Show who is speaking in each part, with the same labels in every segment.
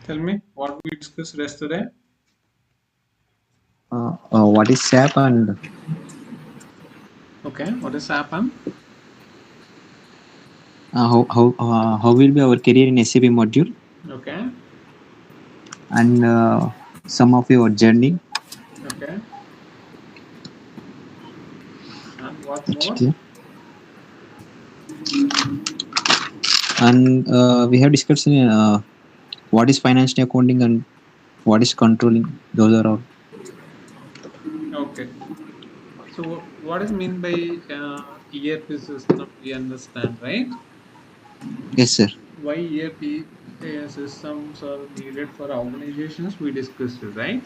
Speaker 1: Tell me what we discussed yesterday.
Speaker 2: What is SAP and
Speaker 1: Okay, what is SAP and
Speaker 2: how will be our career in SAP module
Speaker 1: okay,
Speaker 2: and some of your journey.
Speaker 1: okay, and what
Speaker 2: It's
Speaker 1: more?
Speaker 2: clear. And we have discussed what is financial accounting and what is controlling. Those are all.
Speaker 1: Okay. So what is mean by ERP system? We understand, right?
Speaker 2: Yes, sir.
Speaker 1: Why ERP systems are needed for organizations? We discussed it, right?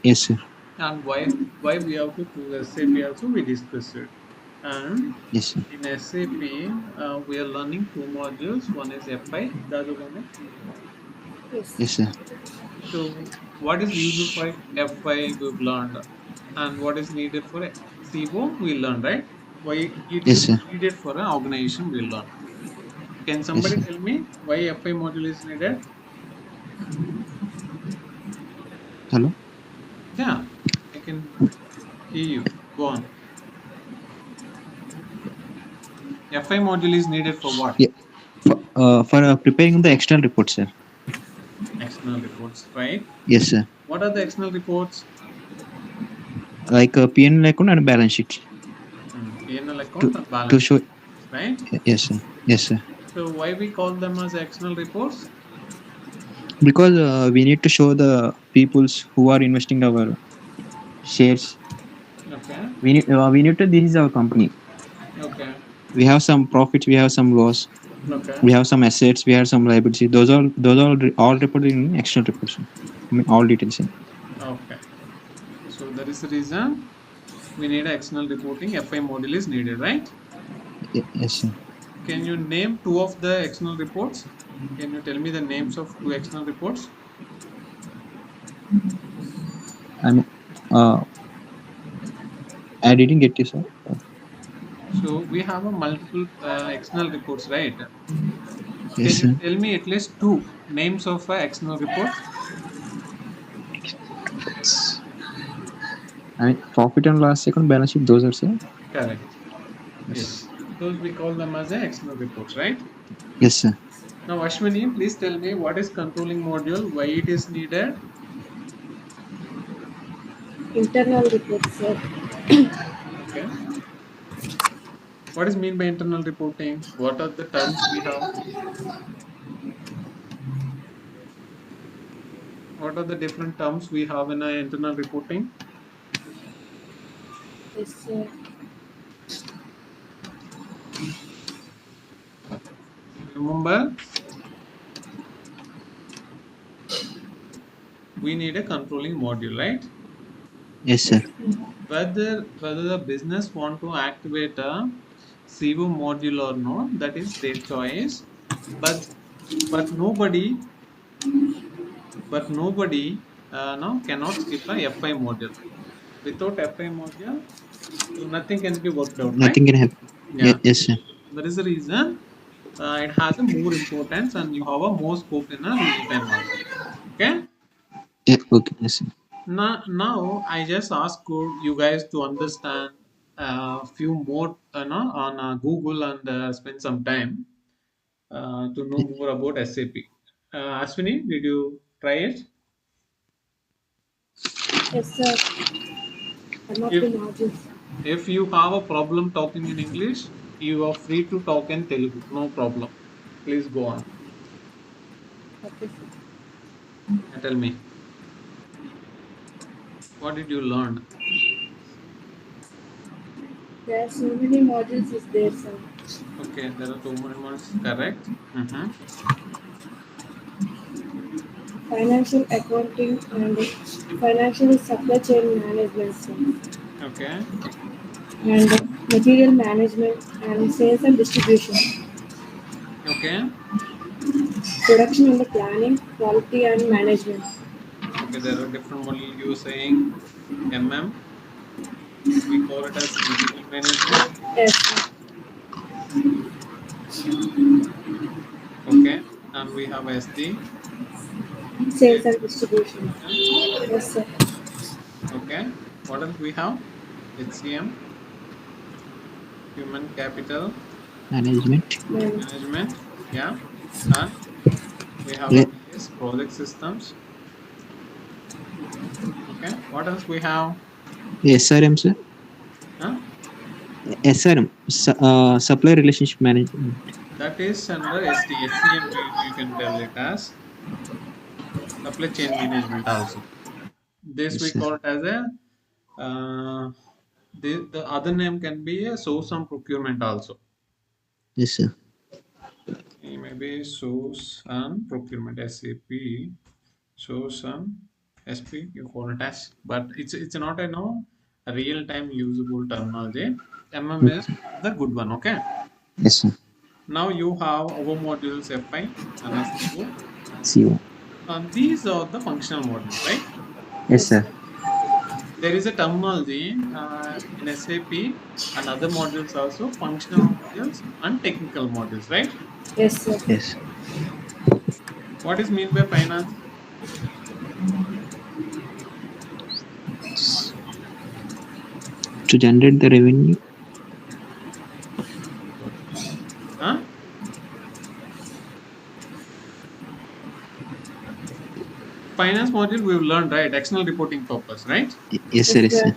Speaker 2: Yes, sir.
Speaker 1: And why we have to choose SAP also we discussed it. And
Speaker 2: Yes, sir.
Speaker 1: in SAP, we are learning two modules. One is FI, the other one is CO.
Speaker 2: Yes, sir.
Speaker 1: So, what is used for FI we've learned, and what is needed for CO we learned, right? Why it
Speaker 2: Yes,
Speaker 1: is
Speaker 2: sir.
Speaker 1: needed for an organization we learned. Can
Speaker 2: Yes,
Speaker 1: somebody
Speaker 2: sir.
Speaker 1: tell me why FI module is needed?
Speaker 2: Hello.
Speaker 1: Yeah, I can hear you. Go on. FI module is needed for what?
Speaker 2: Yeah. For preparing the external report, sir.
Speaker 1: External reports, right?
Speaker 2: Yes, sir.
Speaker 1: What are the external reports?
Speaker 2: Like P&L account and balance sheet
Speaker 1: P&L account
Speaker 2: to
Speaker 1: and balance
Speaker 2: show.
Speaker 1: sheet, right?
Speaker 2: Yes, sir. Yes, sir.
Speaker 1: So why we call them as external reports?
Speaker 2: Because we need to show the peoples who are investing our shares.
Speaker 1: Okay,
Speaker 2: We need to. This is our company.
Speaker 1: okay,
Speaker 2: We have some profits. We have some loss.
Speaker 1: okay,
Speaker 2: We have some assets. We have some liabilities. Those all reported in external reports. I mean, all details.
Speaker 1: okay. So that is the reason we need external reporting. FI module is needed, right?
Speaker 2: Yes, sir.
Speaker 1: Can you name two of the external reports? Can you tell me the names of two external reports?
Speaker 2: I mean, uh, I didn't get you, sir.
Speaker 1: So we have a multiple external reports, right?
Speaker 2: Yes,
Speaker 1: Can you
Speaker 2: sir.
Speaker 1: tell me at least two names of external reports?
Speaker 2: I mean, profit and loss account, balance sheet. Those are, sir.
Speaker 1: Correct.
Speaker 2: Yes.
Speaker 1: Yes. Those we call them as external reports, right?
Speaker 2: Yes, sir.
Speaker 1: Now, Ashwini, please tell me what is controlling module, why it is needed?
Speaker 3: Internal reports, sir.
Speaker 1: Okay. What is mean by internal reporting? What are the terms we have? What are the different terms we have in internal reporting?
Speaker 3: Yes, sir.
Speaker 1: Remember, we need a controlling module, right?
Speaker 2: Yes, sir.
Speaker 1: Whether the business want to activate a CO module or not, that is their choice. But nobody now cannot skip a FI module. Without FI module, nothing can be worked out, right?
Speaker 2: Nothing can happen.
Speaker 1: Yeah.
Speaker 2: Yes, sir.
Speaker 1: That is the reason it has a more importance and you have a more scope in a real time also. Okay.
Speaker 2: Yeah, okay. Yes, sir.
Speaker 1: Now I just ask you guys to understand a few more on Google and spend some time to know more about SAP. Ashwini, did you try it?
Speaker 3: Yes, sir. Some of the
Speaker 1: If
Speaker 3: modules.
Speaker 1: if you have a problem talking in English, you are free to talk in Telugu. No problem. Please go on.
Speaker 3: Okay, sir.
Speaker 1: Tell me, what did you learn?
Speaker 3: There are so many modules is there, sir.
Speaker 1: Okay, there are two more ones. Correct.
Speaker 3: Financial accounting and financial supply chain management, sir.
Speaker 1: Okay.
Speaker 3: And material management and sales and distribution.
Speaker 1: Okay.
Speaker 3: Production and the planning, quality and management.
Speaker 1: Okay. There are different model you saying. We call it as material management.
Speaker 3: Yes, sir.
Speaker 1: Okay. And we have SD.
Speaker 3: Sales
Speaker 1: Sales
Speaker 3: and
Speaker 1: and
Speaker 3: distribution.
Speaker 1: distribution.
Speaker 3: Yes, sir.
Speaker 1: Okay. What else we have? HCM, human capital
Speaker 2: management,
Speaker 3: Man-
Speaker 1: management. Yeah. And we have a
Speaker 2: le-
Speaker 1: PS, project systems. Okay. What else we have?
Speaker 2: SRM, sir.
Speaker 1: Huh?
Speaker 2: SRM, supply relationship management.
Speaker 1: That is under SD, SCM, you can tell it as supply chain management also. This
Speaker 2: Yes,
Speaker 1: we
Speaker 2: sir.
Speaker 1: call it as a, the other name can be a source and procurement also.
Speaker 2: Yes, sir.
Speaker 1: Maybe source and procurement, SAP, source and SP, you call it as, but it's not a no a real time usable terminology. MM is
Speaker 2: Okay.
Speaker 1: the good one, okay?
Speaker 2: Yes, sir.
Speaker 1: Now you have our modules FI and SCO,
Speaker 2: CO.
Speaker 1: and these are the functional modules, right?
Speaker 2: Yes,
Speaker 3: Yes,
Speaker 2: sir.
Speaker 3: sir.
Speaker 1: There is a terminology in SAP and other modules also, functional modules and technical modules, right?
Speaker 3: Yes, sir.
Speaker 2: Yes.
Speaker 1: What is mean by finance?
Speaker 2: To generate the revenue.
Speaker 1: Huh? Finance module we've learned, right? External reporting purpose, right?
Speaker 2: Yes, sir.
Speaker 3: Yes,
Speaker 2: Yes,
Speaker 3: sir.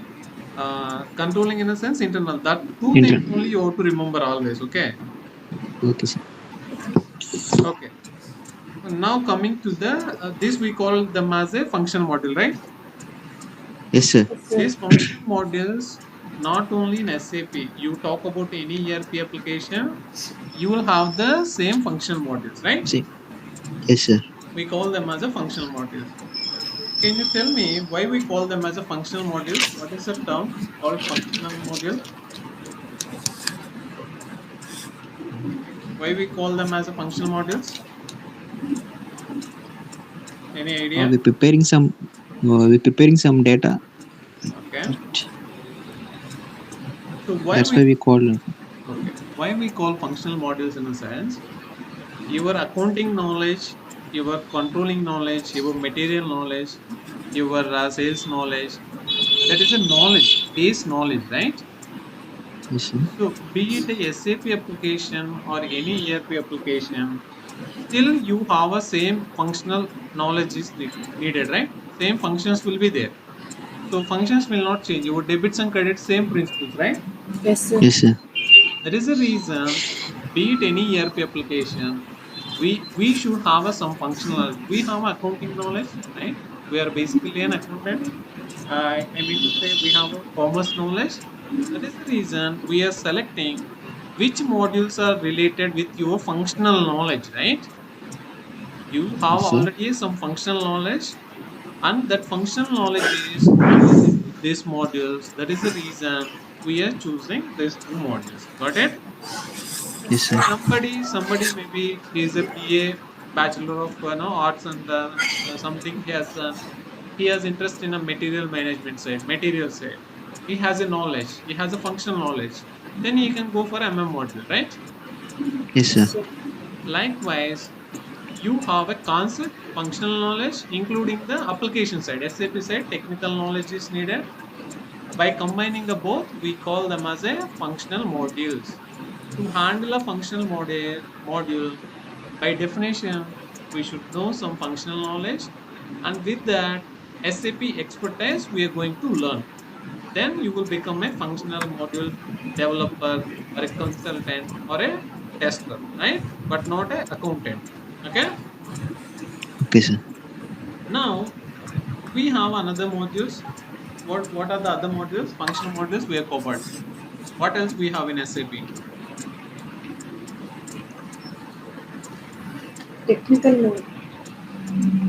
Speaker 2: sir.
Speaker 1: Controlling in a sense internal. That two things
Speaker 2: Intern.
Speaker 1: only you have to remember always, okay?
Speaker 2: Okay, sir.
Speaker 1: Okay. Now coming to the this we call them as a function module, right?
Speaker 2: Yes, sir.
Speaker 3: Yes, sir.
Speaker 1: These function modules not only in SAP, you talk about any ERP application, you will have the same function modules, right?
Speaker 2: See. Yes, sir.
Speaker 1: We call them as a functional modules. Can you tell me why we call them as a functional modules? What is the term called functional module? Why we call them as a functional modules? Any idea?
Speaker 2: We're preparing some data.
Speaker 1: Okay. So why
Speaker 2: That's
Speaker 1: we
Speaker 2: why we call.
Speaker 1: okay? Why we call functional modules in a sense? Your accounting knowledge, your controlling knowledge, your material knowledge, your sales knowledge. That is a knowledge, base knowledge, right?
Speaker 2: Yes, sir.
Speaker 1: So be it a SAP application or any ERP application, still you have a same functional knowledge is needed, right? Same functions will be there. So functions will not change. Your debits and credits, same principles, right?
Speaker 3: Yes, sir.
Speaker 2: Yes, sir.
Speaker 1: That is the reason, be it any ERP application, we should have a some functional knowledge. We have accounting knowledge, right? We are basically an accountant. I mean to say we have a commerce knowledge. That is the reason we are selecting which modules are related with your functional knowledge, right? You have
Speaker 2: Yes, sir.
Speaker 1: already some functional knowledge, and that functional knowledge is related to these modules. That is the reason we are choosing these two modules. Got it?
Speaker 2: Yes, sir.
Speaker 1: Somebody maybe he is a BA, Bachelor of Arts, and something he has done. He has interest in a material management side, material side. He has a knowledge. He has a functional knowledge. Then he can go for MM module, right?
Speaker 2: Yes,
Speaker 3: Yes,
Speaker 2: sir.
Speaker 3: sir.
Speaker 1: Likewise, you have a concept, functional knowledge, including the application side, SAP side, technical knowledge is needed. By combining the both, we call them as a functional modules. To handle a functional module, by definition, we should know some functional knowledge, and with that SAP expertise, we are going to learn. Then you will become a functional module developer or a consultant or a tester, right? But not a accountant. Okay.
Speaker 2: Okay, sir.
Speaker 1: Now we have another modules. What are the other modules? Functional modules we have covered. What else we have in SAP?
Speaker 3: Technical note.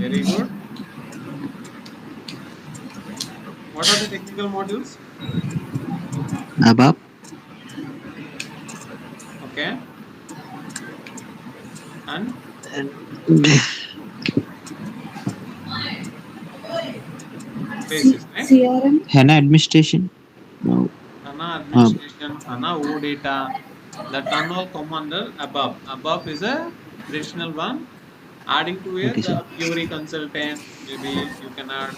Speaker 1: Very good. What are the technical modules?
Speaker 2: Above.
Speaker 1: Okay. And
Speaker 2: And
Speaker 1: basis, right?
Speaker 3: CRM.
Speaker 2: HANA administration. No.
Speaker 1: HANA
Speaker 2: Um,
Speaker 1: administration, HANA OData, the tunnel commander above. Above is a traditional one. Adding to it,
Speaker 2: Okay, sir.
Speaker 1: the Fiori consultant, maybe you can add.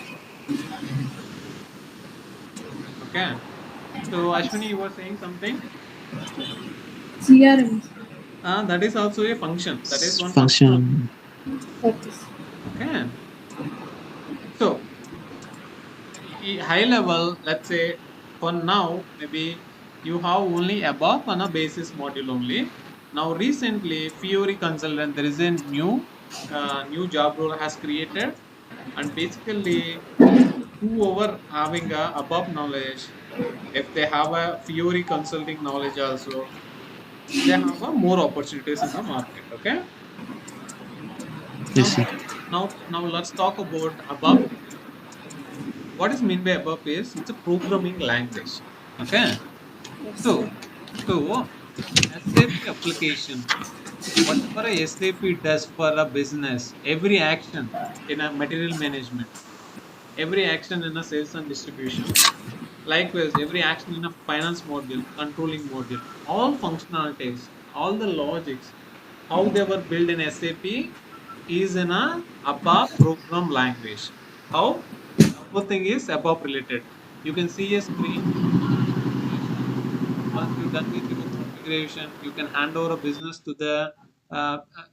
Speaker 1: Okay. So Ashwini, you were saying something?
Speaker 3: CRM.
Speaker 1: That is also a function. That is one functional.
Speaker 2: Function.
Speaker 3: Okay.
Speaker 1: Okay. So high level, let's say for now, maybe you have only above on a basis module only. Now recently, Fiori consultant, there is a new job role has created, and basically whoever having a above knowledge, if they have a Fiori consulting knowledge also, they have a more opportunities in the market. Okay.
Speaker 2: Yes,
Speaker 1: Now,
Speaker 2: sir.
Speaker 1: now let's talk about ABAP. What is mean by ABAP is it's a programming language. Okay.
Speaker 3: Yes, sir.
Speaker 1: So, so SAP application, whatever a SAP does for a business, every action in a material management, every action in a sales and distribution, likewise, every action in a finance module, controlling module, all functionalities, all the logics, how they were built in SAP is in a ABAP program language. How? Everything is ABAP related. You can see a screen, you do configuration. Once you're done with your configuration, you can hand over a business to the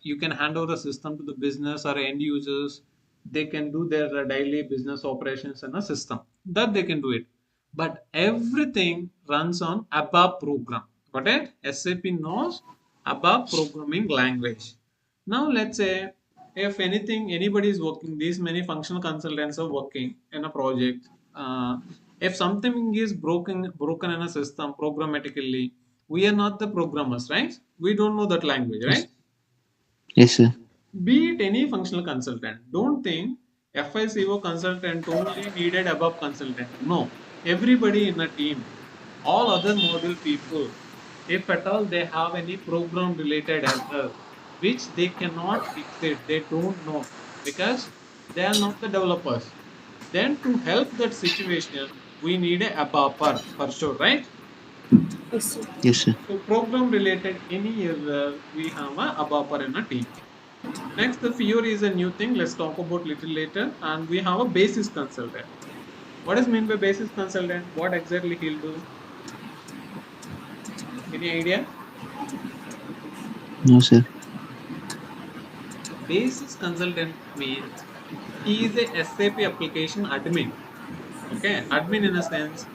Speaker 1: you can hand over a system to the business or end users. They can do their daily business operations in a system. That they can do it. But everything runs on ABAP program. Got it? SAP knows ABAP programming language. Now let's say if anything anybody is working, these many functional consultants are working in a project. If something is broken in a system programmatically, we are not the programmers, right? We don't know that language,
Speaker 2: Yes.
Speaker 1: right?
Speaker 2: Yes, sir.
Speaker 1: Be it any functional consultant, don't think FICO consultant only needed above consultant. No, everybody in a team, all other module people, if at all they have any program related error, which they cannot fix it, they don't know because they are not the developers. Then to help that situation, we need a ABAPer for sure, right?
Speaker 3: Yes, sir.
Speaker 2: Yes, sir.
Speaker 1: So program related any error, we have a ABAPer in a team. Next, the Fiori is a new thing. Let's talk about little later. And we have a basis consultant. What is mean by basis consultant? What exactly he'll do? Any idea?
Speaker 2: No, sir.
Speaker 1: Basis consultant means he is a SAP application admin. Okay, admin in a sense,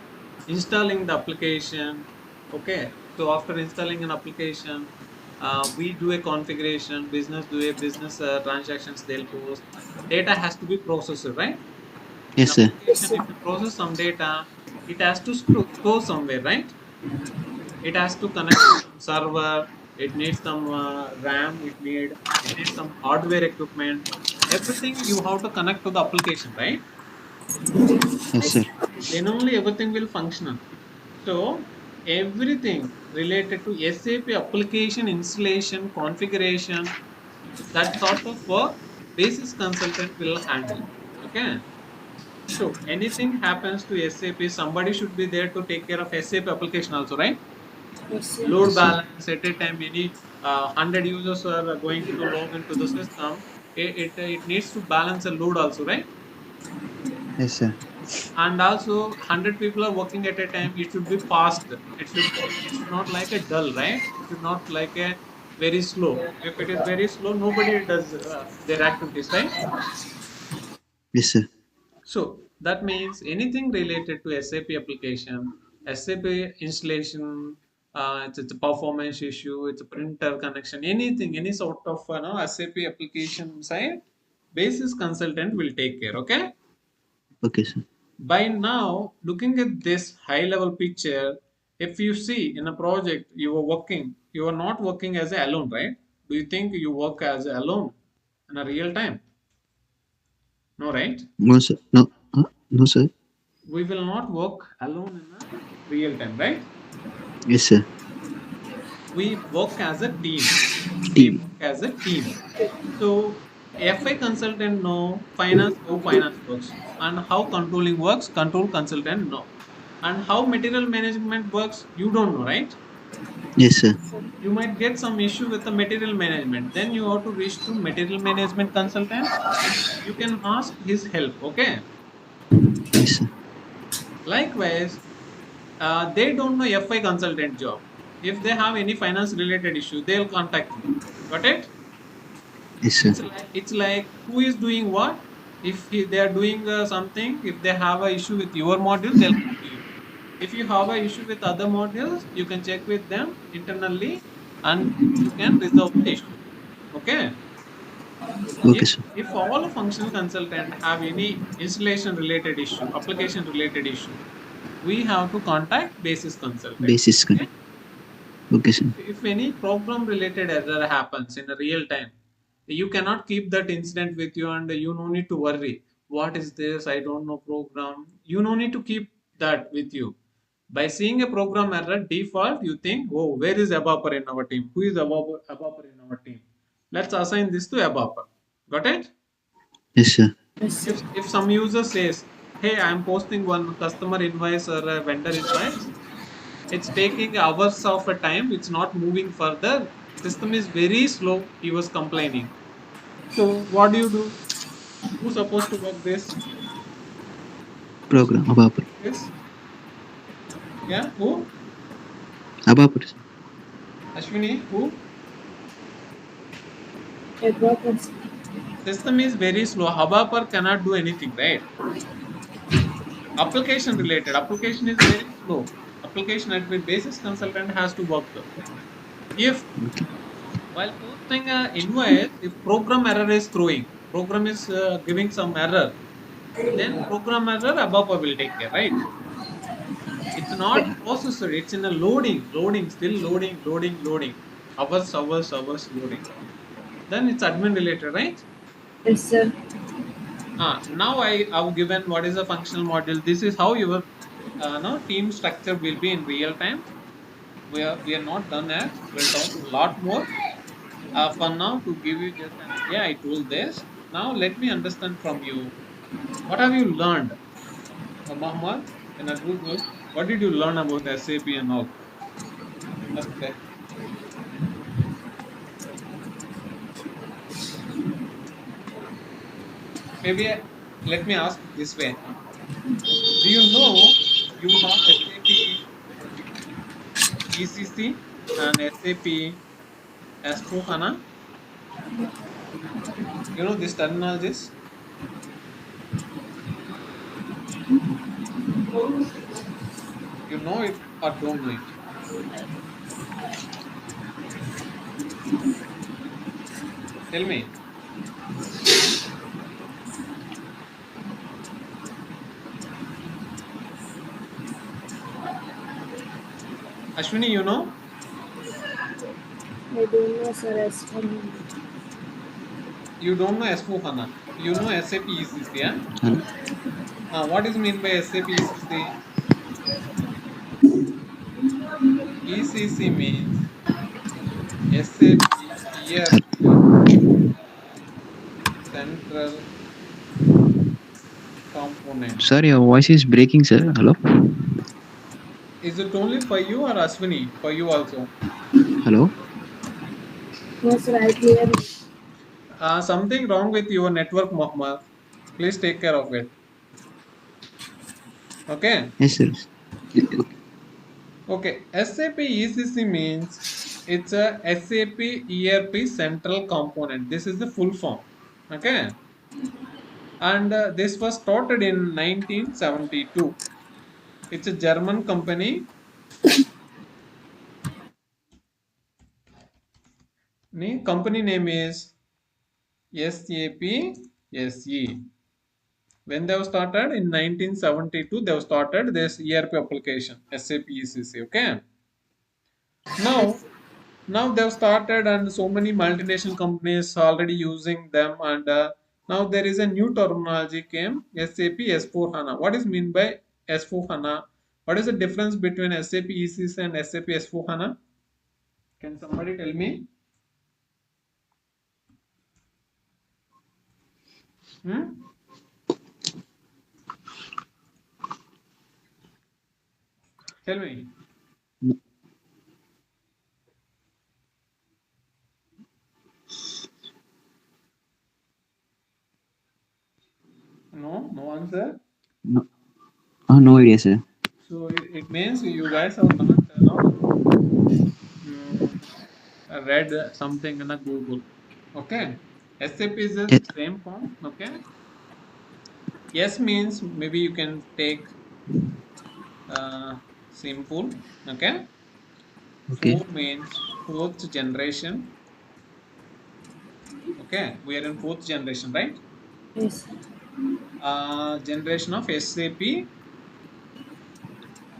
Speaker 1: installing the application. Okay, so after installing an application, we do a configuration. Business do a business transactions. They'll post. Data has to be processed, right? In
Speaker 2: Yes, sir.
Speaker 3: Yes,
Speaker 1: application,
Speaker 3: sir.
Speaker 1: if you process some data, it has to store somewhere, right? It has to connect to some server. It needs some RAM. It needs some hardware equipment. Everything you have to connect to the application, right?
Speaker 2: Yes,
Speaker 3: Yes,
Speaker 2: sir.
Speaker 3: sir.
Speaker 1: Then only everything will function. So everything related to SAP application installation, configuration, that sort of work, basis consultant will handle. Okay. So anything happens to SAP, somebody should be there to take care of SAP application also, right?
Speaker 3: Yes, sir.
Speaker 1: Load
Speaker 2: Yes, sir.
Speaker 1: balance at a time, any 100 users are going to log into the system. It needs to balance a load also, right?
Speaker 2: Yes, sir.
Speaker 1: And also 100 people are working at a time. It should be fast. It should not like a dull, right? It should not like a very slow. If it is very slow, nobody does their activities, right?
Speaker 2: Yes, sir.
Speaker 1: So that means anything related to SAP application, SAP installation, it's a performance issue, it's a printer connection, anything, any sort of SAP application side, basis consultant will take care. Okay.
Speaker 2: Okay, sir.
Speaker 1: By now, looking at this high level picture, if you see in a project you are not working as a alone, right? Do you think you work as a alone in a real time? No, right?
Speaker 2: No, sir. No. No, sir.
Speaker 1: We will not work alone in a real time, right?
Speaker 2: Yes, sir.
Speaker 1: We work as a team. We
Speaker 2: Team.
Speaker 1: work as a team. So FI consultant know finance how finance works and how controlling works. Control consultant know, and how material management works. You don't know, right?
Speaker 2: Yes, sir.
Speaker 3: sir.
Speaker 1: You might get some issue with the material management. Then you have to reach to material management consultant. You can ask his help. Okay.
Speaker 2: Yes, sir.
Speaker 1: Likewise, they don't know FI consultant job. If they have any finance related issue, they'll contact you. Got it?
Speaker 2: Yes, sir.
Speaker 1: It's like who is doing what. If they are doing something, if they have a issue with your module, they'll come to you. If you have a issue with other modules, you can check with them internally, and you can resolve the issue. Okay.
Speaker 2: Okay,
Speaker 1: if
Speaker 2: sir.
Speaker 1: if all functional consultant have any installation related issue, application related issue, we have to contact basis consultant.
Speaker 2: Basis.
Speaker 1: Okay.
Speaker 2: Okay, sir.
Speaker 1: If any program related error happens in a real time, you cannot keep that incident with you, and you no need to worry. What is this? I don't know program. You no need to keep that with you. By seeing a program error, default you think, oh, where is Abaper in our team? Who is Abaper in our team? Let's assign this to Abaper. Got it?
Speaker 2: Yes, sir.
Speaker 3: Yes, sir.
Speaker 1: If some user says, hey, I'm posting one customer invoice or a vendor invoice, it's taking hours of a time, it's not moving further, system is very slow, he was complaining. So what do? Who's supposed to work this? Who's
Speaker 2: Program.
Speaker 1: supposed to
Speaker 2: Abapur.
Speaker 1: work this? Yeah, who?
Speaker 2: Abapur, sir.
Speaker 1: Ashwini, who?
Speaker 3: Proper, sir.
Speaker 1: System is very slow. Hubhopper cannot do anything, right? Application related. Application is very slow. Application admin basis consultant has to work. If
Speaker 2: Okay.
Speaker 1: while posting a invoice, if program error is throwing, program is giving some error, then program error above will take care, right? It's not processor, it's in a loading, still loading. Hours loading. Then it's admin related, right?
Speaker 3: Yes, sir.
Speaker 1: Now I have given what is a functional module. This is how your no, team structure will be in real time. We are not done yet. We'll talk a lot more. For now, to give you just an idea, I told this. Now let me understand from you. What have you learned, Mohammed, in a Google? What did you learn about SAP and all? Just say. Maybe let me ask this way. Do you know you have SAP ECC and SAP S4HANA? You know these terminologies? You know it or don't know it? Tell me. Ashwini, you know?
Speaker 3: I don't know, sir. As for me.
Speaker 1: You don't know S4HANA. You know SAP ECC, yeah?
Speaker 2: And
Speaker 1: What is mean by SAP ECC? ECC means SAP ERP Central Component.
Speaker 2: sir, your voice is breaking, sir. Hello.
Speaker 1: Is it only for you or Ashwini? For you also.
Speaker 2: Hello.
Speaker 3: No, sir. I clear.
Speaker 1: Something wrong with your network, Mohammed. Please take care of it. Okay.
Speaker 2: Yes, sir.
Speaker 1: Okay. SAP ECC means it's a SAP ERP Central Component. This is the full form. Okay. And this was started in 1972. It's a German company. Company name is SAP SE. When they have started in 1972, they have started this ERP application SAP ECC. Okay. Now, now they've started, and so many multinational companies already using them, and now there is a new terminology came SAP S4 HANA. What is mean by S4 HANA? What is the difference between SAP ECC and SAP S4 HANA? Can somebody tell me? Hmm? Tell me. No, no answer.
Speaker 2: No, no idea, sir.
Speaker 1: So it means you guys have not, mm, read something in the Google. Okay. SAP is the
Speaker 2: Yes.
Speaker 1: same form. Okay. Yes means maybe you can take simple. Okay.
Speaker 2: Okay.
Speaker 1: Four means fourth generation. Okay. We are in fourth generation, right?
Speaker 3: Yes.
Speaker 1: Generation of SAP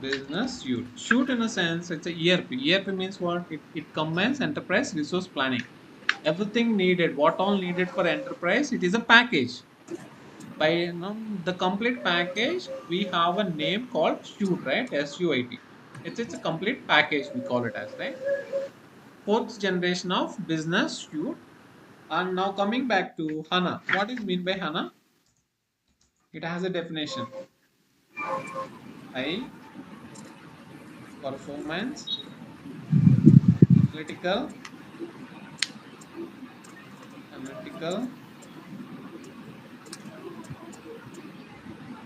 Speaker 1: business suite. Suite in a sense, it's a ERP. ERP means what? It combines enterprise resource planning. Everything needed, what all needed for enterprise, it is a package. By the complete package, we have a name called suite, right? SUIT. It's a complete package, we call it as, right? Fourth generation of business suite. And now coming back to HANA. What is mean by HANA? It has a definition. High performance analytical analytical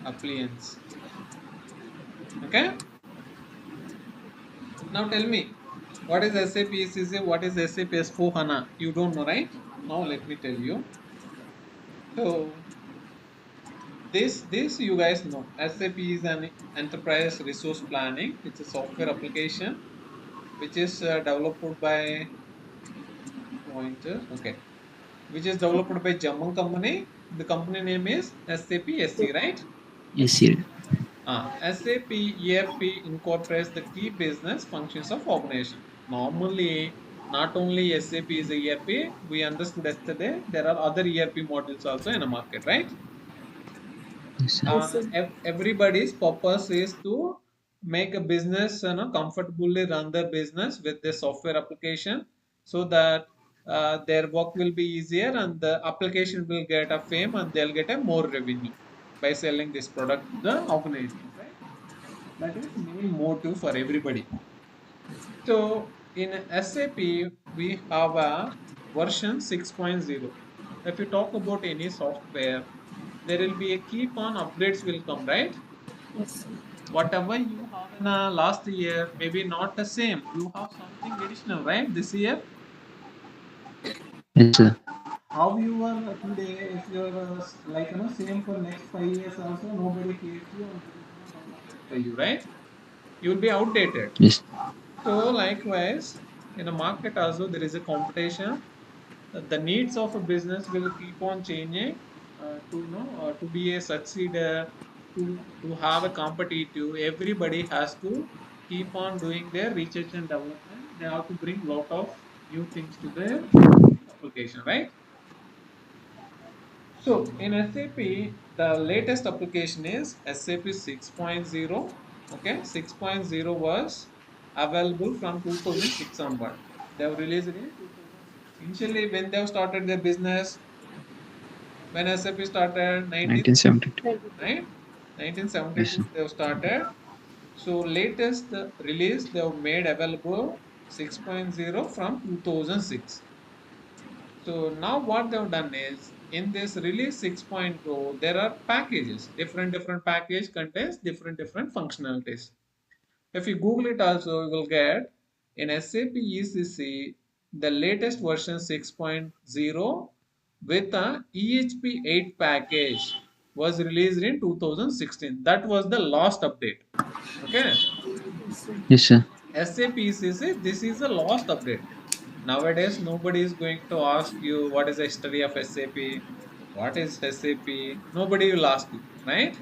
Speaker 1: appliance. Okay. Now tell me, what is SAP ECC? What is SAP S4 HANA? You don't know, right? Now let me tell you. So this you guys know. SAP is an enterprise resource planning. It's a software application which is developed by pointer. Okay, which is developed by German company. The company name is SAP SC, right?
Speaker 2: Yes, sir.
Speaker 1: SAP ERP incorporates the key business functions of organization. Normally, not only SAP is a ERP, we understood yesterday, there are other ERP models also in the market, right?
Speaker 2: Yes, sir.
Speaker 3: Yes, sir.
Speaker 1: Everybody's purpose is to make a business, comfortably run their business with the software application so that their work will be easier and the application will get a fame and they'll get a more revenue by selling this product to the organizations, right? That is main motive for everybody. So in SAP, we have a version 6.0. If you talk about any software, there will be a keep on upgrades will come, right?
Speaker 3: Yes, sir.
Speaker 1: Whatever you have in last year, maybe not the same. You have something additional, right? This year,
Speaker 2: Yes, sir.
Speaker 1: how you are today, if you're like same for next 5 years also, nobody cares you and there is no development for you, right? You will be outdated.
Speaker 2: Yes.
Speaker 1: So likewise, in a market also there is a competition. The needs of a business will keep on changing to be a succeeder, to have a competitive. Everybody has to keep on doing their research and development. They have to bring lot of new things to their application, right? So in SAP, the latest application is SAP 6.0. Okay, 6.0 was available from 2006 onward. They have released it in 2006. Initially, when they have started their business, when SAP started 1972,
Speaker 2: 1972.
Speaker 3: 22.
Speaker 1: right?
Speaker 2: Yes,
Speaker 1: 1972
Speaker 2: sir.
Speaker 1: they have started. So latest release they have made available 6.0 from 2006. So now what they've done is in this release 6.0, there are packages. Different package contains different functionalities. If you Google it also, you will get in SAP ECC the latest version 6.0 with a EHP 8 package was released in 2016. That was the last update. Okay.
Speaker 3: Yes, sir.
Speaker 2: Yes, sir.
Speaker 1: SAP ECC, this is the last update. Nowadays, nobody is going to ask you what is the history of SAP, what is SAP. Nobody will ask you, right?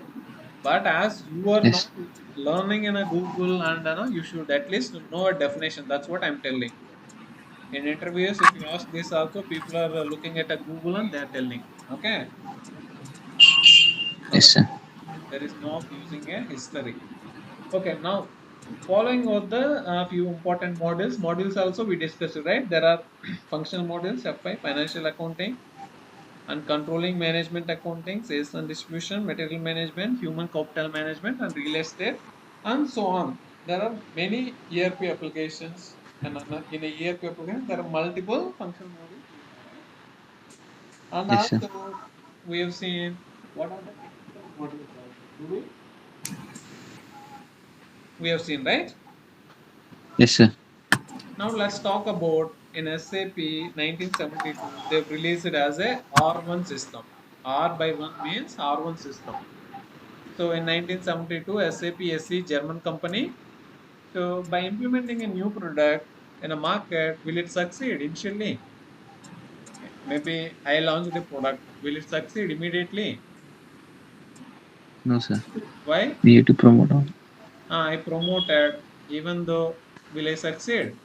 Speaker 1: But as you are
Speaker 2: Yes.
Speaker 1: now learning in a Google and you should at least know a definition. That's what I'm telling. In interviews, if you ask this also, people are looking at a Google and they are telling. Okay,
Speaker 2: Yes,
Speaker 1: otherwise
Speaker 2: sir.
Speaker 1: there is no using a history. Okay, now following of the few important modules. Modules also we discussed, right? There are functional modules, FI, financial accounting, and controlling management accounting, sales and distribution, material management, human capital management, and real estate, and so on. There are many ERP applications, and in a ERP application, there are multiple functional modules we have, right? And
Speaker 2: Yes, sir.
Speaker 1: also we have seen what are the technical what is that? Do we have seen, right?
Speaker 2: Yes, sir.
Speaker 1: Now let's talk about in SAP 1972, they've released it as a R1 system. R by 1 means R1 system. So in 1972, SAP SC German company. So by implementing a new product in a market, will it succeed initially? Maybe I launched the product. Will it succeed immediately?
Speaker 2: No, sir.
Speaker 1: Why?
Speaker 2: We have to promote all.
Speaker 1: I promoted, even though will I succeed?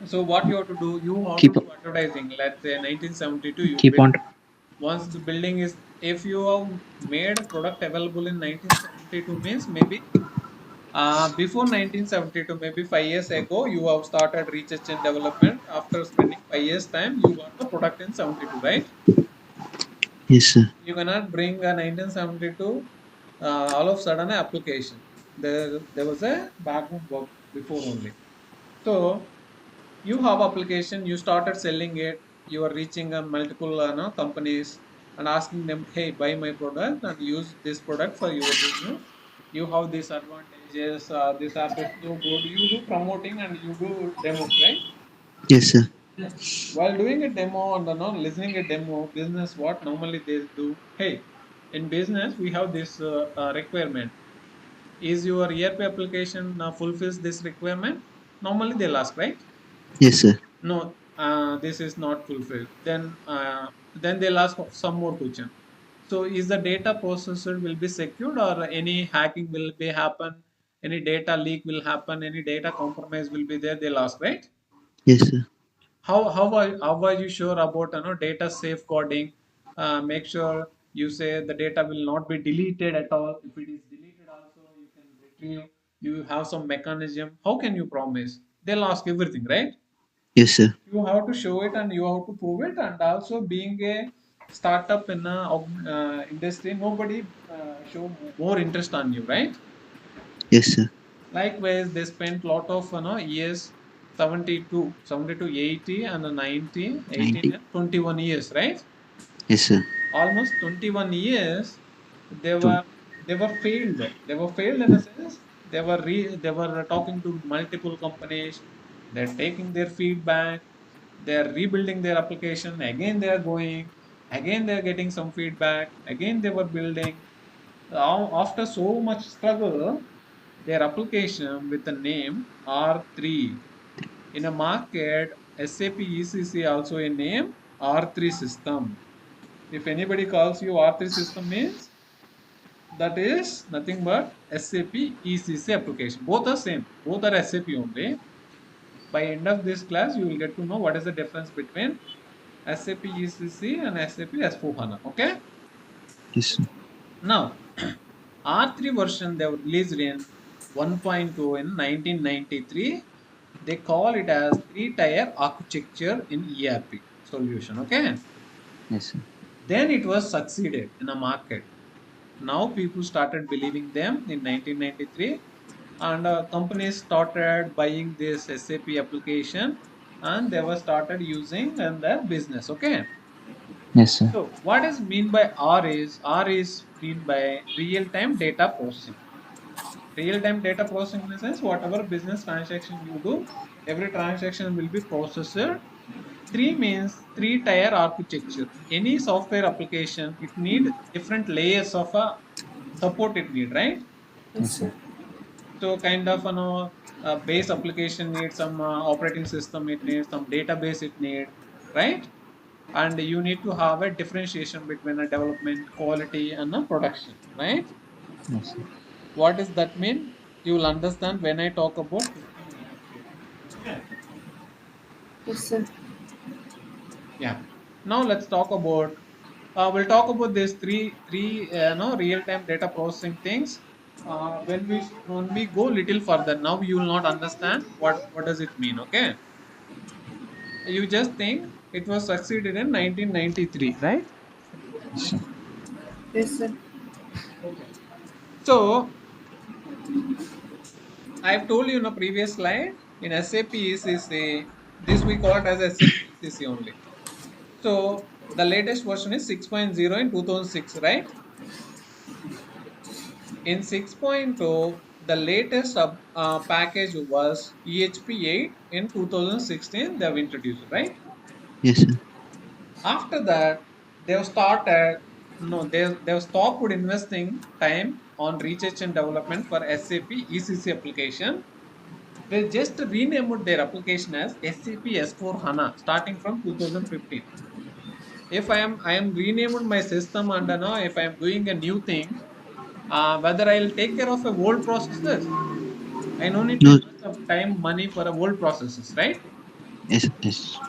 Speaker 1: So what you have to do, you have to
Speaker 2: Keep
Speaker 1: do advertising. Let's say 1972, you
Speaker 2: keep
Speaker 1: build.
Speaker 2: on.
Speaker 1: Once the building is, if you have made a product available in 1972, means maybe before 1972, maybe 5 years ago, you have started research and development. After spending 5 years time, you got the product in 72, right?
Speaker 2: Yes, sir.
Speaker 1: You cannot bring a 1972 all of a sudden an application. There was a background work before only. So you have application, you started selling it, you are reaching a multiple no, companies and asking them, hey, buy my product and use this product for your business. You have these advantages, this app is so good. You do promoting and you do demos, right?
Speaker 2: Yes, sir.
Speaker 1: While doing a demo and listening a demo, business what normally they do, hey, in business we have this requirement. Is your ERP application fulfills this requirement? Normally they'll ask, right?
Speaker 2: Yes, sir.
Speaker 1: No, this is not fulfilled. Then they'll ask some more question. So is the data processor will be secured or any hacking will be happen, any data leak will happen, any data compromise will be there, they'll ask, right?
Speaker 2: Yes, sir.
Speaker 1: How are you sure about data safeguarding? Make sure you say the data will not be deleted at all. If it is deleted also, you can retrieve. You have some mechanism. How can you promise? They'll ask everything, right?
Speaker 2: Yes, sir.
Speaker 1: You have to show it and you have to prove it. And also being a startup in a industry, nobody show more interest on you, right?
Speaker 2: Yes, sir.
Speaker 1: Likewise, they spent lot of years, 72, 80 and 90, 18
Speaker 2: 90.
Speaker 1: and 21 years, right?
Speaker 2: Yes, sir.
Speaker 1: Almost 21 years, they
Speaker 2: Two.
Speaker 1: were they were failed. They were failed in a sense. They were talking to multiple companies. They're taking their feedback. They're rebuilding their application. Again, they are going. Again, they're getting some feedback. Again, they were building. After so much struggle, their application with the name R3 in a market, SAP ECC also a name R3 system. If anybody calls you R3 system means that is nothing but SAP ECC application. Both are same. Both are SAP only. By end of this class, you will get to know what is the difference between SAP ECC and SAP S4HANA. Okay.
Speaker 2: Yes, sir.
Speaker 1: Now, R3 version they were released in 1.2 in 1993. They call it as three-tier architecture in ERP solution. Okay.
Speaker 2: Yes, sir.
Speaker 1: Then it was succeeded in a market. Now people started believing them in 1993, and companies started buying this SAP application, and they were started using in their business. Okay.
Speaker 2: Yes, sir.
Speaker 1: So what is mean by R is mean by real time data processing. Real time data processing in the sense whatever business transaction you do, every transaction will be processed. Three means three-tier architecture. Any software application, it need different layers of a support it need, right?
Speaker 3: Yes,
Speaker 2: Yes,
Speaker 3: sir.
Speaker 2: sir.
Speaker 1: So kind of base application needs some operating system, it needs some database, it need, right? And you need to have a differentiation between a development, quality, and a production, right?
Speaker 2: Yes, sir.
Speaker 1: What does that mean? You will understand when I talk about system landscape. Okay.
Speaker 3: Yes, sir.
Speaker 1: Yeah. Now let's talk about. We'll talk about these three no real time data processing things. When we go little further, now you will not understand what does it mean. Okay. You just think it was succeeded in 1993, right?
Speaker 2: Yes, sir.
Speaker 3: Yes, sir.
Speaker 1: Okay. So I've told you in a previous slide in SAP ECC, this we call it as SAP ECC only. So The latest version is 6.0 in 2006, right? In 6.0, the latest package was EHP 8 in 2016. They have introduced, right?
Speaker 2: Yes, sir.
Speaker 1: After that, they've started, no, they've stopped investing time on research and development for SAP ECC application. They just renamed their application as SAP S4 HANA starting from 2015. If I am renamed my system and now if I am doing a new thing, whether I'll take care of a old processes, I no need to
Speaker 2: No.
Speaker 1: invest of time, money for a old processes, right?
Speaker 2: Yes, yes,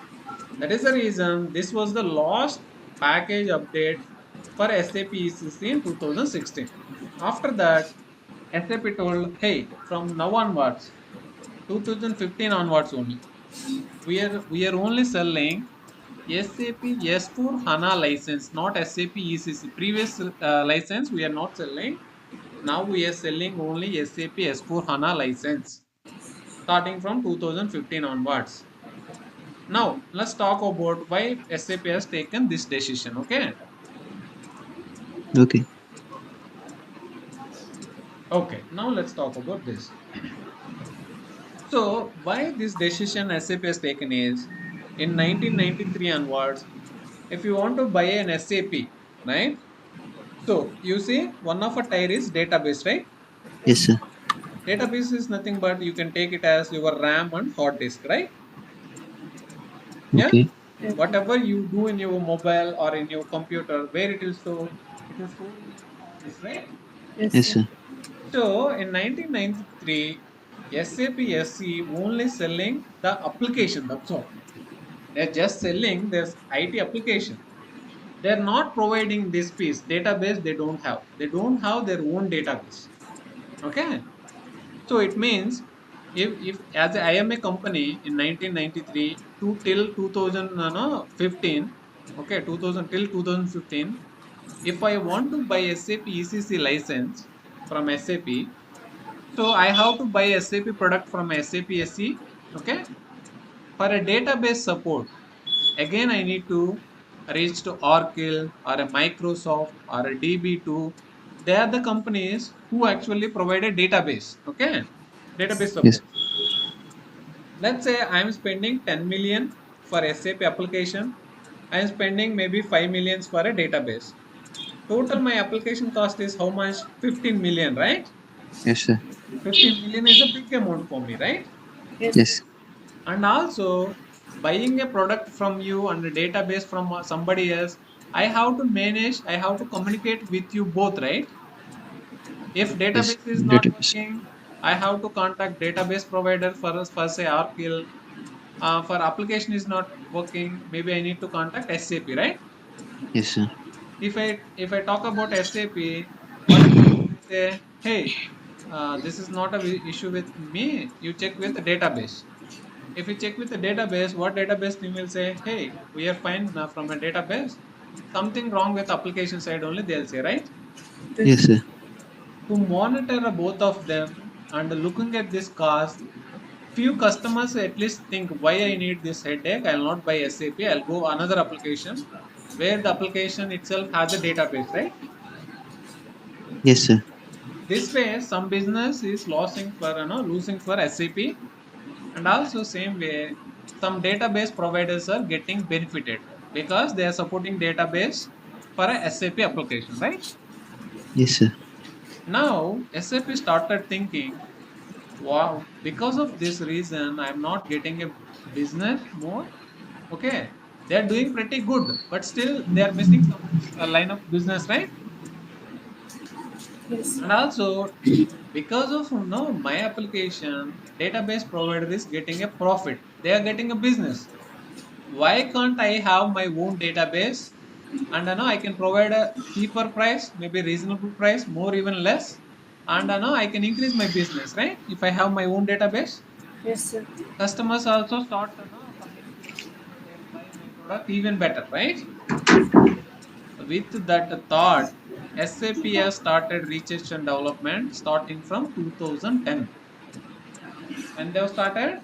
Speaker 1: That is the reason this was the last package update for SAP ECC in 2016. After that, SAP told, hey, from now onwards, 2015 onwards only, we are only selling SAP S4 HANA license, not SAP ECC. Previous license we are not selling. Now we are selling only SAP S4 HANA license starting from 2015 onwards. Now let's talk about why SAP has taken this decision. Okay.
Speaker 2: okay.
Speaker 1: Okay. Now let's talk about this. So why this decision SAP has taken is in 1993 onwards, if you want to buy an SAP, right? So you see one of a tier is database, right?
Speaker 2: Yes, sir.
Speaker 1: Database is nothing but you can take it as your RAM and hard disk, right? Yeah.
Speaker 2: Okay.
Speaker 3: Okay.
Speaker 1: Whatever you do in your mobile or in your computer, where it is stored, it is stored in your hard disk, right?
Speaker 3: Yes,
Speaker 2: Yes,
Speaker 3: sir.
Speaker 2: sir.
Speaker 1: So in 1993, SAP SC only selling the application. That's all. They're just selling this IT application. They're not providing this piece database. They don't have. They don't have their own database. Okay. So it means if as I am a company in 1993 to till 2015, okay, 2000 till 2015, if I want to buy SAP ECC license from SAP, so I have to buy SAP product from SAP SE, okay, for a database support. Again, I need to reach to Oracle or a Microsoft or a DB2. They are the companies who actually provide a database, okay, database
Speaker 2: Yes.
Speaker 1: support. Let's say I'm spending 10 million for SAP application. I'm spending maybe 5 millions for a database. Total my application cost is how much? 15 million, right?
Speaker 2: Yes, sir.
Speaker 1: 15 million is a big amount for me, right?
Speaker 3: Yes, sir.
Speaker 2: Yes.
Speaker 1: And also buying a product from you and a database from somebody else, I have to manage, I have to communicate with you both, right? If
Speaker 2: Yes.
Speaker 1: database is not
Speaker 2: Database.
Speaker 1: working, I have to contact database provider for us for say Oracle. For application is not working, maybe I need to contact SAP, right?
Speaker 2: Yes, sir.
Speaker 1: If I talk about SAP, what SAP will say, hey, this is not a issue with me. You check with the database. If you check with the database, what database team will say, hey, we are fine from a database. Something wrong with application side only, they'll say, right?
Speaker 2: Yes,
Speaker 3: Yes,
Speaker 2: sir.
Speaker 1: To monitor both of them and looking at this cost, few customers at least think why I need this headache. I'll not buy SAP. I'll go another application where the application itself has a database, right?
Speaker 2: Yes, sir.
Speaker 1: This way, some business is losing for SAP, and also same way, some database providers are getting benefited because they are supporting database for a SAP application, right?
Speaker 2: Yes, sir.
Speaker 1: Now SAP started thinking, wow, because of this reason, I'm not getting a business more. Okay, they are doing pretty good, but still they are missing some line of business, right?
Speaker 3: yes,
Speaker 1: And also because of my application, database provider is getting a profit. They are getting a business. Why can't I have my own database? And I can provide a cheaper price, maybe reasonable price, more even less. And I can increase my business, right? If I have my own database,
Speaker 3: yes, sir.
Speaker 1: customers also start coming to me and they'll buy my product even better, right? With that thought, SAP has started research and development starting from 2010. When they have started?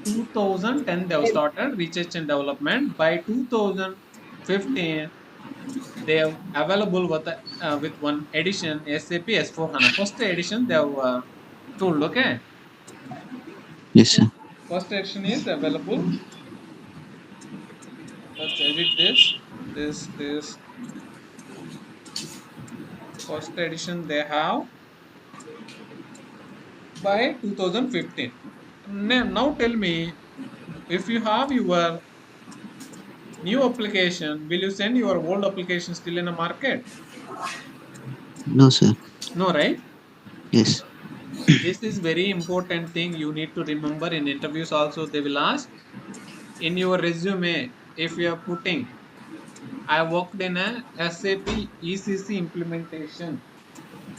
Speaker 1: 2010 they have started research and development. By 2015 they have available with one edition SAP S4 HANA. First edition they have told, okay.
Speaker 2: Yes,
Speaker 1: So
Speaker 2: sir.
Speaker 1: first edition is available. Let's edit this first edition they have by 2015. Now tell me, if you have your new application, will you send your old application still in the market?
Speaker 2: No, sir.
Speaker 1: No, right?
Speaker 2: Yes.
Speaker 1: This is very important thing you need to remember. In interviews also they will ask, in your resume, if you are putting, I worked in a SAP ECC implementation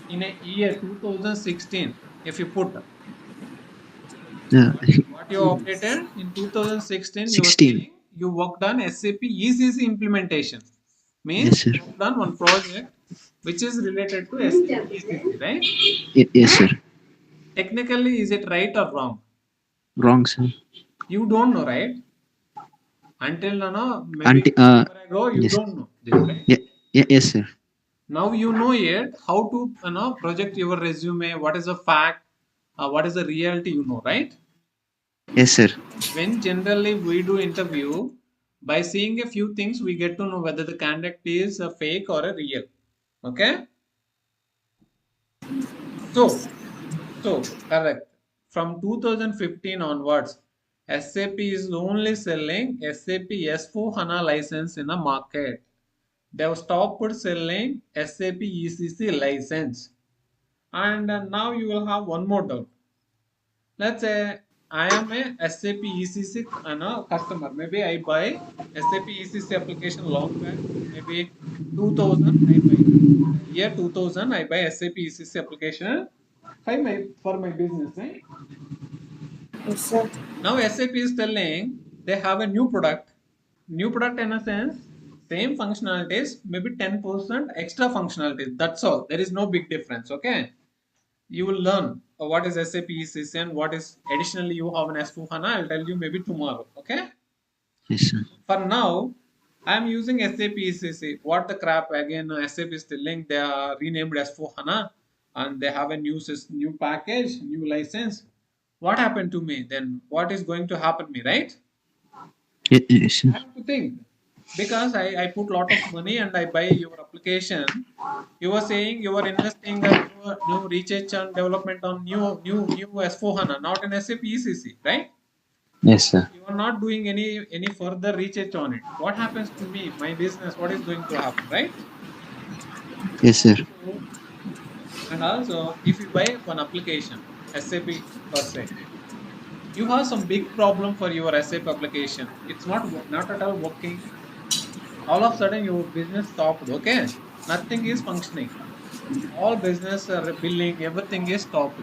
Speaker 1: in a year 2016. If you put
Speaker 2: Uh,
Speaker 1: what you updated in 2016, you are
Speaker 2: 16.
Speaker 1: saying you worked on SAP ECC implementation.
Speaker 2: Yes,
Speaker 1: Means
Speaker 2: sir.
Speaker 1: you worked on one project which is related to SAP ECC, right?
Speaker 2: Yes, sir.
Speaker 1: Technically, is it right or wrong?
Speaker 2: Wrong, sir.
Speaker 1: You don't know, right? Until now, maybe
Speaker 2: Until
Speaker 1: 1 year ago, you
Speaker 2: yes.
Speaker 1: don't know this, right?
Speaker 2: Yeah, yeah, yes, sir.
Speaker 1: Now you know it, how to project your resume, what is the fact, what is the reality, you know, right?
Speaker 2: Yes, sir.
Speaker 1: When generally we do interview, by seeing a few things, we get to know whether the candidate is a fake or a real. Okay? So correct. From 2015 onwards, SAP is only selling SAP S4 HANA license in the market. They have stopped selling SAP ECC license. And now you will have one more doubt. Let's say I am a SAP ECC customer. Maybe I buy SAP ECC application long back. Maybe 2000 I buy. In the year 2000 I buy SAP ECC application for my business, right?
Speaker 3: Yes, sir.
Speaker 1: Now SAP is telling they have a new product. New product in a sense, same functionalities, maybe 10% extra functionalities. That's all. There is no big difference. Okay. You will learn what is SAP ECC and what is additionally you have an S4 HANA. I'll tell you maybe tomorrow. Okay.
Speaker 2: Yes, sir.
Speaker 1: For now, I'm using SAP ECC. What the crap again? SAP is telling they are renamed S4 HANA and they have a new package, new license. What happened to me then? What is going to happen to me, right?
Speaker 2: Yes, sir.
Speaker 1: I have to think, because I put lot of money and I buy your application. You are saying you are investing a new research and development on new S4 HANA, not in SAP ECC, right?
Speaker 2: Yes, sir.
Speaker 1: You are not doing any further research on it. What happens to me, my business? What is going to happen, right?
Speaker 2: Yes, sir.
Speaker 1: So, and also, if you buy one application, SAP per se, you have some big problem for your SAP application. It's not at all working. All of a sudden your business stopped. Okay, nothing is functioning. All business billing, everything is stopped.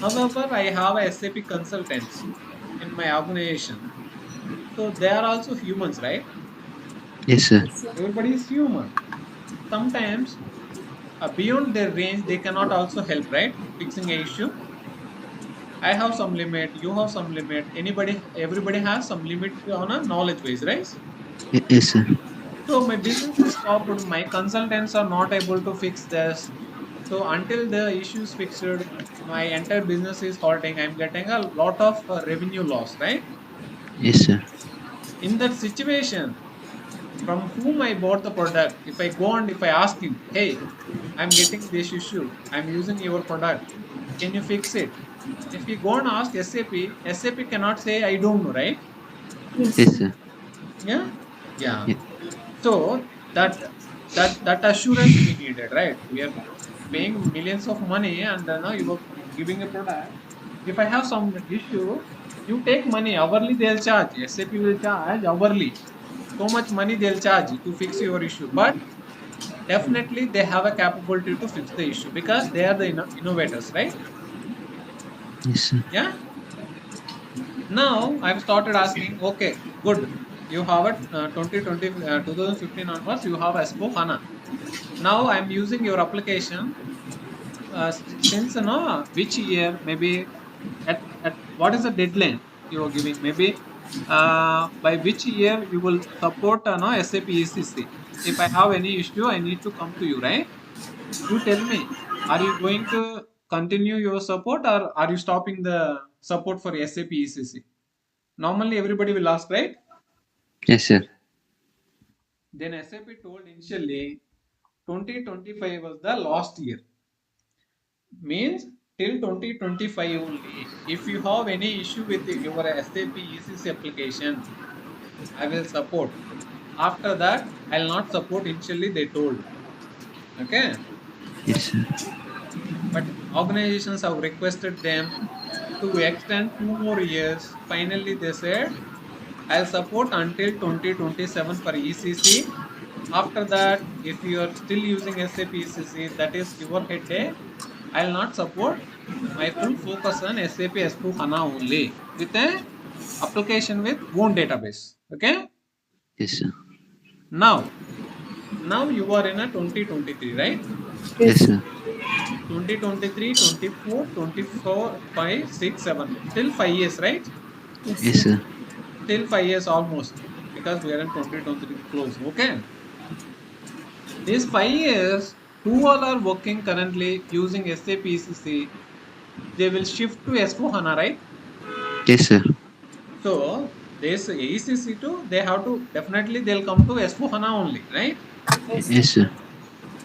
Speaker 1: However, I have a SAP consultants in my organization, so they are also humans, right?
Speaker 2: Yes, sir.
Speaker 1: Everybody is human. Sometimes beyond their range they cannot also help, right, fixing a issue. I have some limit, you have some limit, everybody has some limit on a knowledge base, right?
Speaker 2: Yes, sir.
Speaker 1: So my business is stopped. My consultants are not able to fix this. So until the issue is fixed, my entire business is halting. I'm getting a lot of revenue loss, right?
Speaker 2: Yes, sir.
Speaker 1: In that situation, from whom I bought the product, if I go and if I ask him, hey, I'm getting this issue, I'm using your product, can you fix it? If you go and ask SAP cannot say I don't know, right?
Speaker 2: Yes,
Speaker 3: Yes.
Speaker 2: sir.
Speaker 1: Yeah, yeah.
Speaker 2: Yeah.
Speaker 1: So that assurance we needed, right? We are paying millions of money, and now you are giving a product. If I have some issue, you take money hourly. They'll charge. SAP will charge hourly. So much money they'll charge to fix your issue, but definitely they have a capability to fix the issue because they are the innovators, right?
Speaker 2: Yes, sir.
Speaker 1: Yeah. Now I've started asking. Okay, good. You have a 2015 onwards. You have S4 HANA. Now I'm using your application since which year, maybe at what is the deadline you are giving? Maybe by which year you will support no, SAP ECC? If I have any issue, I need to come to you, right? You tell me, are you going to continue your support or are you stopping the support for SAP ECC? Normally, everybody will ask, right?
Speaker 2: Yes, sir.
Speaker 1: Then SAP told initially 2025 was the last year. Means till 2025 only. If you have any issue with your SAP ECC application, I will support. After that, I'll not support initially, they told. Okay.
Speaker 2: Yes, sir.
Speaker 1: But organizations have requested them to extend 2 more years. Finally, they said, I'll support until 2027 for ECC. After that, if you are still using SAP ECC, that is your headache. I'll not support. My full focus on SAP S4 HANA only with a application with own database. Okay.
Speaker 2: Yes, sir.
Speaker 1: Now, you are in a 2023, right?
Speaker 2: Yes,
Speaker 3: Yes.
Speaker 2: sir.
Speaker 1: 2023, 24, 24, 5, 6, 7. Still 5 years, right?
Speaker 3: Yes,
Speaker 2: Yes,
Speaker 3: sir.
Speaker 2: sir.
Speaker 1: Still 5 years almost because we are in 2023 close. Okay. These 5 years, who all are working currently using SAP ECC, they will shift to S4 HANA, right?
Speaker 2: Yes, sir.
Speaker 1: So this ECC too, they have to definitely they'll come to S4 HANA only, right?
Speaker 3: Yes, sir.
Speaker 2: Yes, sir.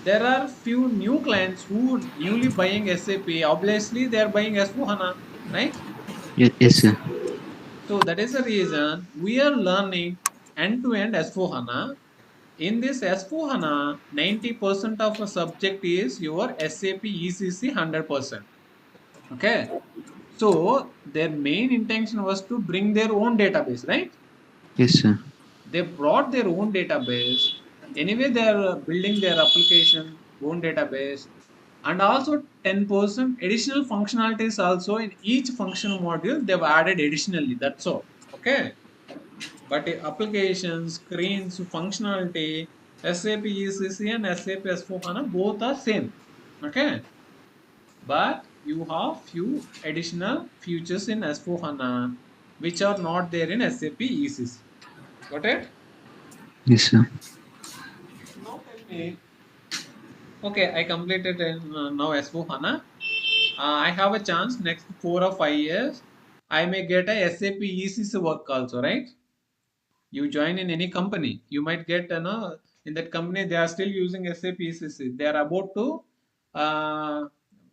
Speaker 1: There are few new clients who newly buying SAP. Obviously, they are buying S4 HANA, right?
Speaker 2: Yes,
Speaker 3: Yes,
Speaker 2: sir.
Speaker 3: sir.
Speaker 1: So that is the reason we are learning end-to-end S4 HANA. In this S4 HANA, 90% of a subject is your SAP ECC 100%. Okay. So their main intention was to bring their own database, right?
Speaker 2: Yes, sir.
Speaker 1: They brought their own database. Anyway, they are building their application, own database, and also 10% additional functionalities also in each functional module they've added additionally. That's all. Okay. But the applications, screens, functionality, SAP ECC and SAP S4 HANA both are same. Okay. But you have few additional features in S4 HANA which are not there in SAP ECC. Got it?
Speaker 2: Yes, sir.
Speaker 1: Now tell me, okay, I completed in now S4 HANA. I have a chance next 4 or 5 years. I may get a SAP ECC work also, right? You join in any company, you might get in that company they are still using SAP ECC. They are about to uh,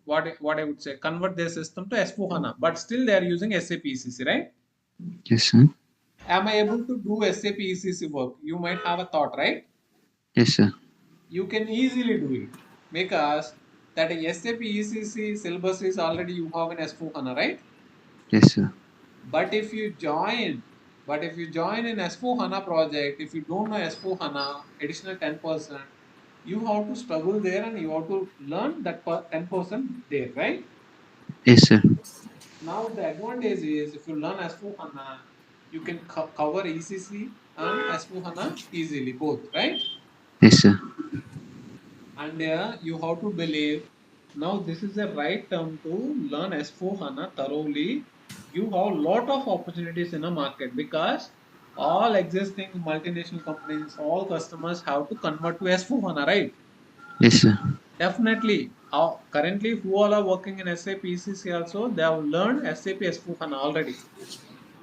Speaker 1: what I would say convert their system to S4 HANA, but still they are using SAP ECC, right?
Speaker 2: Yes, sir.
Speaker 1: Am I able to do SAP ECC work? You might have a thought, right?
Speaker 2: Yes, sir.
Speaker 1: You can easily do it because that SAP ECC syllabus is already you have in S4 HANA, right?
Speaker 2: Yes, sir.
Speaker 1: But if you join, in S4 HANA project, if you don't know S4 HANA, additional 10%, you have to struggle there and you have to learn that 10% there, right?
Speaker 2: Yes, sir.
Speaker 1: Now the advantage is if you learn S4 HANA, you can cover ECC and S4 HANA easily, both, right?
Speaker 2: Yes, sir.
Speaker 1: And you have to believe now this is the right term to learn S4 HANA thoroughly. You have a lot of opportunities in a market because all existing multinational companies, all customers have to convert to S4 HANA, right?
Speaker 2: Yes, sir.
Speaker 1: Definitely. Currently, who all are working in SAP ECC also, they have learned SAP S4 HANA already.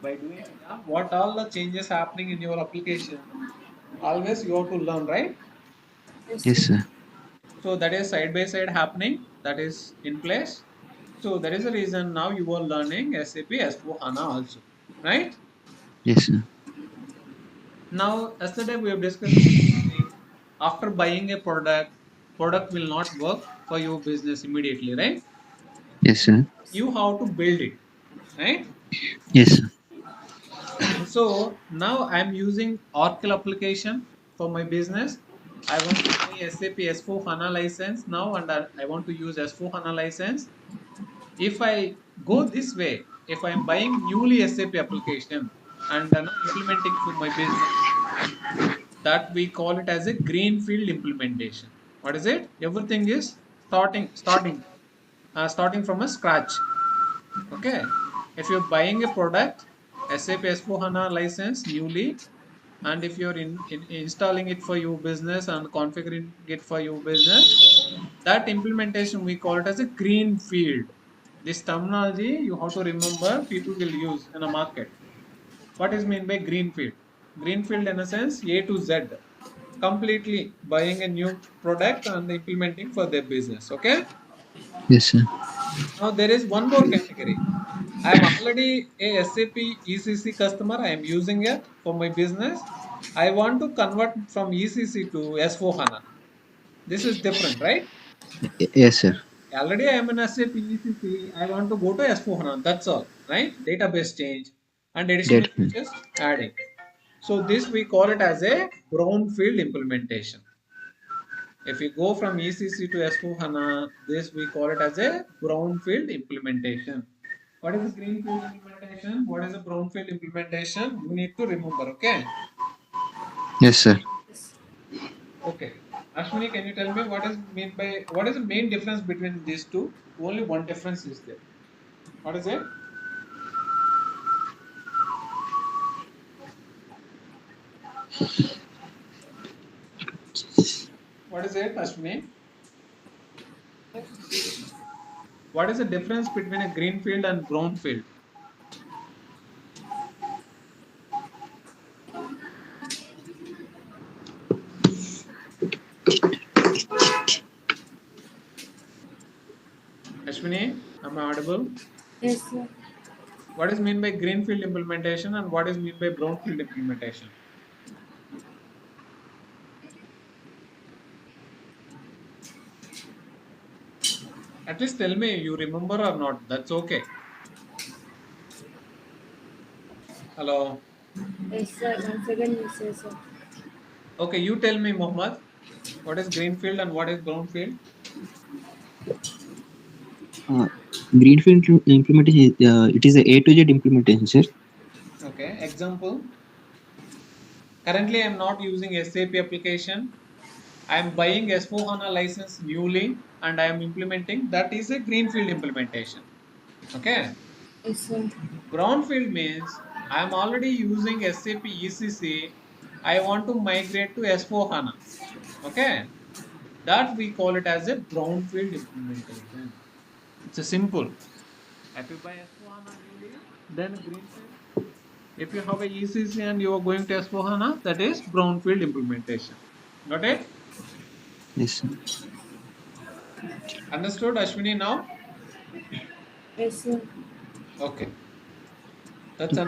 Speaker 1: By doing what all the changes happening in your application, always you have to learn, right?
Speaker 3: Yes,
Speaker 2: Yes,
Speaker 3: sir.
Speaker 2: sir.
Speaker 1: So that is side by side happening, that is in place. So that is the reason now you are learning SAP S4 HANA also, right?
Speaker 2: Yes, sir.
Speaker 1: Now, yesterday we have discussed one more thing. After buying a product will not work for your business immediately, right?
Speaker 2: Yes, sir.
Speaker 1: You have to build it, right?
Speaker 2: Yes, sir.
Speaker 1: So now I'm using Oracle application for my business. I want to buy SAP S4 HANA license now and I want to use S4 HANA license. If I go this way, if I'm buying newly SAP application and implementing for my business, that we call it as a greenfield implementation. What is it? Everything is starting from a scratch. Okay. If you're buying a product, SAP S/4HANA license newly, and if you're installing it for your business and configuring it for your business, that implementation we call it as a green field. This terminology you have to remember, people will use in a market. What is mean by green field? Green field in a sense A to Z, completely buying a new product and implementing for their business. Okay.
Speaker 2: Yes, sir.
Speaker 1: Now there is one more category. I am already a SAP ECC customer. I am using it for my business. I want to convert from ECC to S4HANA. This is different, right?
Speaker 2: Yes, sir.
Speaker 1: Already I am in SAP ECC. I want to go to S4HANA. That's all, right? Database change and additional
Speaker 2: Definitely.
Speaker 1: features adding. So this we call it as a brownfield implementation. If we go from ECC to S4HANA, this we call it as a brownfield implementation. What is a greenfield implementation? What is a brownfield implementation? You need to remember, okay?
Speaker 2: Yes, sir.
Speaker 1: Okay. Ashwini, can you tell me what is the main difference between these two? Only one difference is there. What is it? What is it, Ashwini? What is the difference between a greenfield and brownfield? Ashwini, am I audible?
Speaker 3: Yes, sir.
Speaker 1: What is mean by greenfield implementation and what is mean by brownfield implementation? At least tell me you remember or not. That's okay. Hello.
Speaker 3: Yes, sir. Once again, you say, sir.
Speaker 1: Okay, you tell me, Mohammed. What is greenfield and what is brownfield?
Speaker 2: Uh, Greenfield implementation, it is a A to Z implementation, sir.
Speaker 1: Okay, example. Currently, I am not using SAP application. I am buying S/4HANA license newly and I am implementing. That is a greenfield implementation. Okay.
Speaker 3: Yes, sir.
Speaker 1: Brownfield means I am already using SAP ECC. I want to migrate to S/4HANA. Okay. That we call it as a brownfield implementation. It's a simple. If you buy S/4HANA newly, then greenfield. If you have a ECC and you are going to S/4HANA, that is brownfield implementation. Got it?
Speaker 2: Yes, sir.
Speaker 1: Understood, Ashwini, now?
Speaker 3: Yes, sir.
Speaker 1: Okay. That's